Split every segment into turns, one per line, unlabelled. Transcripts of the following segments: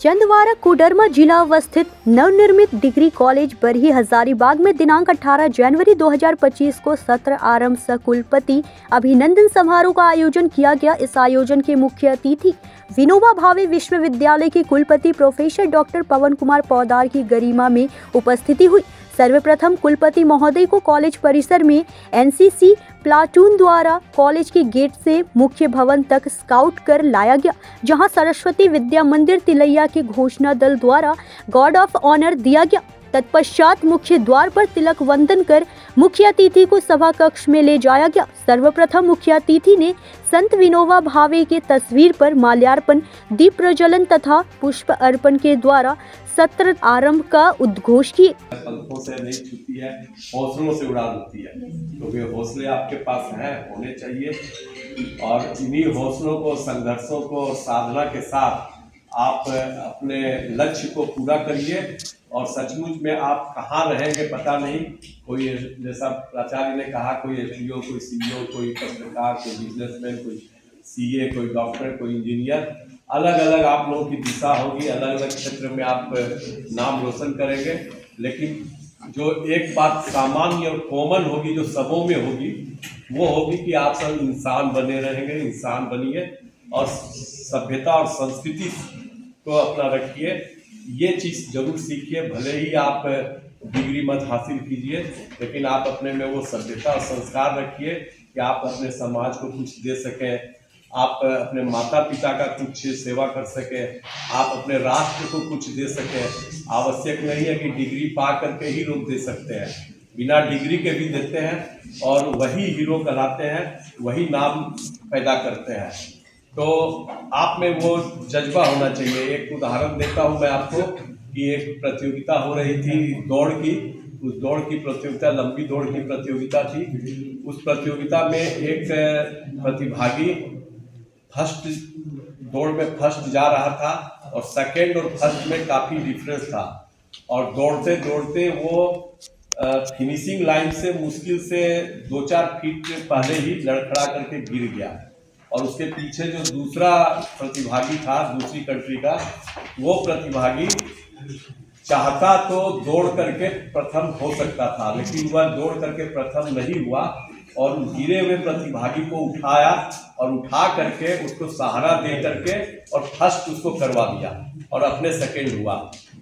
चंदवारा कोडरमा जिला अवस्थित नवनिर्मित डिग्री कॉलेज बरही हजारीबाग में दिनांक 18 जनवरी 2025 को सत्र आरंभ सह कुलपति अभिनंदन समारोह का आयोजन किया गया। इस आयोजन के मुख्य अतिथि विनोबा भावे विश्वविद्यालय के कुलपति प्रोफेसर डॉक्टर पवन कुमार पौदार की गरिमा में उपस्थिति हुई। सर्वप्रथम कुलपति महोदय को कॉलेज परिसर में एनसीसी प्लाटून द्वारा कॉलेज के गेट से मुख्य भवन तक स्काउट कर लाया गया, जहां सरस्वती विद्या मंदिर तिलैया के घोषणा दल द्वारा गार्ड ऑफ ऑनर दिया गया। तत्पश्चात मुख्य द्वार पर तिलक वंदन कर मुख्य अतिथि को सभा कक्ष में ले जाया गया। सर्वप्रथम मुख्य अतिथि ने संत विनोबा भावे के तस्वीर पर माल्यार्पण, दीप प्रज्वलन तथा पुष्प अर्पण के द्वारा सत्र आरंभ का उद्घोष किए।
पंखों से नहीं छूती है, हौसलों से उड़ा देती है, तो वे हौसले आपके पास हैं, होने चाहिए। और इन्हीं हौसलों को, संघर्षों को, साधना के साथ आप अपने लक्ष्य को पूरा करिए। और सचमुच में आप कहाँ रहेंगे पता नहीं। कोई, जैसा प्राचार्य ने कहा, कोई एसडीओ, कोई सीईओ, कोई पत्रकार, कोई बिजनेसमैन, कोई सीए, कोई डॉक्टर, कोई इंजीनियर, अलग अलग आप लोगों की दिशा होगी, अलग अलग क्षेत्र में आप नाम रोशन करेंगे। लेकिन जो एक बात सामान्य और कॉमन होगी, जो सबों में होगी, वो होगी कि आप सब इंसान बने रहेंगे। इंसान बनिए और सभ्यता और संस्कृति को अपना रखिए। ये चीज़ जरूर सीखिए। भले ही आप डिग्री मत हासिल कीजिए, लेकिन आप अपने में वो सभ्यता और संस्कार रखिए कि आप अपने समाज को कुछ दे सकें, आप अपने माता पिता का कुछ सेवा कर सकें, आप अपने राष्ट्र को कुछ दे सकें। आवश्यक नहीं है कि डिग्री पा करके ही लोग दे सकते हैं, बिना डिग्री के भी देते हैं और वही हीरो कहलाते हैं, वही नाम पैदा करते हैं। तो आप में वो जज्बा होना चाहिए। एक उदाहरण देता हूँ मैं आपको कि एक प्रतियोगिता हो रही थी दौड़ की। उस दौड़ की प्रतियोगिता, लंबी दौड़ की प्रतियोगिता थी। उस प्रतियोगिता में एक प्रतिभागी फर्स्ट, दौड़ में फर्स्ट जा रहा था और सेकंड और फर्स्ट में काफ़ी डिफरेंस था। और दौड़ते दौड़ते वो फिनिशिंग लाइन से मुश्किल से 2-4 फीट पहले ही लड़खड़ा करके गिर गया। और उसके पीछे जो दूसरा प्रतिभागी था, दूसरी कंट्री का, वो प्रतिभागी चाहता तो दौड़ करके प्रथम हो सकता था, लेकिन वह दौड़ करके प्रथम नहीं हुआ और गिरे हुए प्रतिभागी को उठाया और उठा करके उसको सहारा दे करके और फर्स्ट उसको करवा दिया और अपने सेकंड हुआ।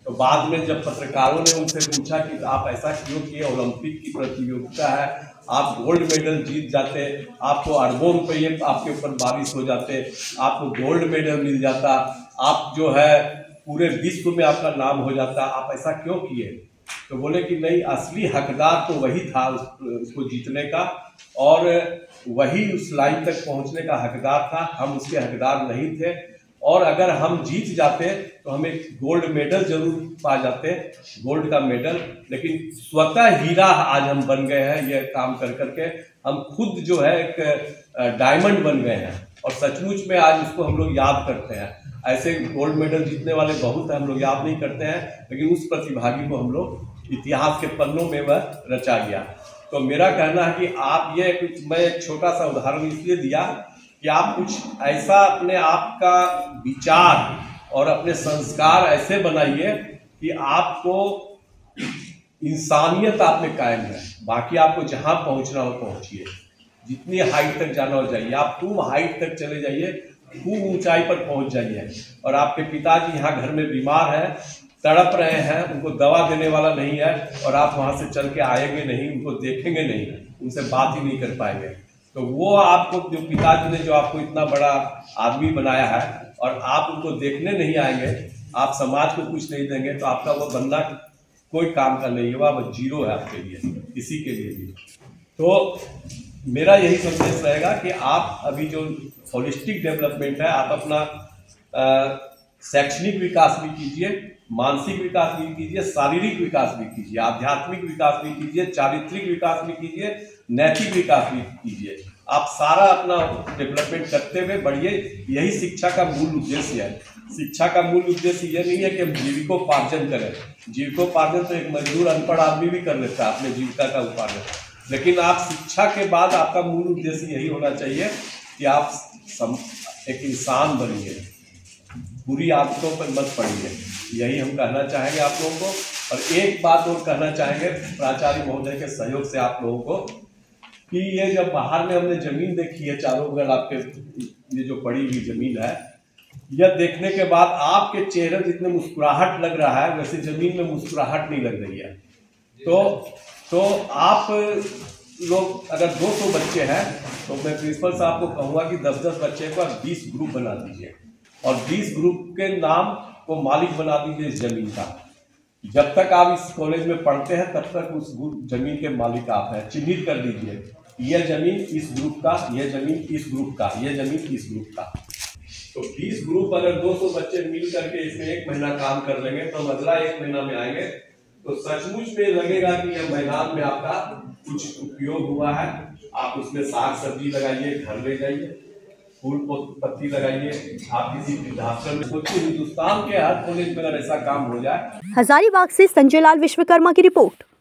तो बाद में जब पत्रकारों ने उनसे पूछा कि आप ऐसा क्यों किए, ओलंपिक की प्रतियोगिता है, आप गोल्ड मेडल जीत जाते, आपको अरबों रुपये आपके ऊपर बारिश हो जाते, आपको गोल्ड मेडल मिल जाता, आप जो है पूरे विश्व में आपका नाम हो जाता, आप ऐसा क्यों किए? तो बोले कि नहीं, असली हकदार तो वही था उसको जीतने का और वही उस लाइन तक पहुंचने का हकदार था, हम उसके हकदार नहीं थे। और अगर हम जीत जाते तो हमें गोल्ड मेडल जरूर पा जाते, गोल्ड का मेडल, लेकिन स्वतः हीरा आज हम बन गए हैं। ये काम कर करके हम खुद जो है एक डायमंड बन गए हैं और सचमुच में आज उसको हम लोग याद करते हैं। ऐसे गोल्ड मेडल जीतने वाले बहुत हैं, हम लोग याद नहीं करते हैं, लेकिन उस प्रतिभागी को हम लोग इतिहास के पन्नों में वह रचा गया। तो मेरा कहना है कि आप मैं एक छोटा सा उदाहरण इसलिए दिया कि आप कुछ ऐसा अपने आप का विचार और अपने संस्कार ऐसे बनाइए कि आपको इंसानियत आप में कायम है। बाकी आपको जहां पहुंचना हो पहुंचिए, जितनी हाइट तक जाना हो जाइए, आप खूब हाइट तक चले जाइए, खूब ऊंचाई पर पहुंच जाइए। और आपके पिताजी यहाँ घर में बीमार हैं, तड़प रहे हैं, उनको दवा देने वाला नहीं है और आप वहाँ से चल के आएंगे नहीं, उनको देखेंगे नहीं, उनसे बात ही नहीं कर पाएंगे। तो वो आपको, जो पिताजी ने जो आपको इतना बड़ा आदमी बनाया है और आप उनको देखने नहीं आएंगे, आप समाज को कुछ नहीं देंगे, तो आपका वो बनना कोई काम का नहीं है, वह जीरो है आपके लिए, किसी के लिए भी। तो मेरा यही संदेश रहेगा कि आप अभी जो होलिस्टिक डेवलपमेंट है, आप अपना शैक्षणिक विकास भी कीजिए, मानसिक विकास भी कीजिए, शारीरिक विकास भी कीजिए, आध्यात्मिक विकास भी कीजिए, चारित्रिक विकास भी कीजिए, नैतिक विकास भी कीजिए। आप सारा अपना डेवलपमेंट करते हुए बढ़िए। यही शिक्षा का मूल उद्देश्य है। शिक्षा का मूल उद्देश्य यह नहीं है कि हम जीविकोपार्जन करें। जीविकोपार्जन तो एक मजदूर अनपढ़ आदमी भी कर लेता है, अपने जीविका का उपार्जन। लेकिन आप शिक्षा के बाद आपका मूल उद्देश्य यही होना चाहिए कि आप एक इंसान बनिए। बुरी आदतों पर मत पड़िए, यही हम कहना चाहेंगे आप लोगों को। और एक बात और कहना चाहेंगे प्राचार्य महोदय के सहयोग से आप लोगों को, कि ये जब बाहर में हमने जमीन देखी है चारों बगल आपके, ये जो पड़ी हुई जमीन है, यह देखने के बाद आपके चेहरे जितने मुस्कुराहट लग रहा है वैसे जमीन में मुस्कुराहट नहीं लग रही है। तो आप लोग अगर 200 बच्चे हैं तो मैं प्रिंसिपल साहब को कहूँगा कि 10-10 बच्चे को 20 ग्रुप बना दीजिए और 20 ग्रुप के नाम को मालिक बना दीजिए इस जमीन का। जब तक आप इस कॉलेज में पढ़ते हैं तब तक उस जमीन के मालिक आप हैं। चिन्हित कर दीजिए, यह जमीन इस ग्रुप का, यह जमीन इस ग्रुप का, यह जमीन इस ग्रुप का। तो 20 ग्रुप अगर 200 बच्चे मिल करके इसमें 1 महीना काम कर लेंगे तो अगला 1 महीना में आएंगे तो सचमुच में लगेगा कि यह मैदान में आपका कुछ उपयोग हुआ है। आप उसमें साग सब्जी लगाइए, घर ले जाइए, फूल पत्ती लगाइए। आप किसी वृद्धाश्रम में, सोचिए हिंदुस्तान के हर कॉलेज में अगर ऐसा काम हो जाए।
हजारीबाग से संजय लाल विश्वकर्मा की रिपोर्ट।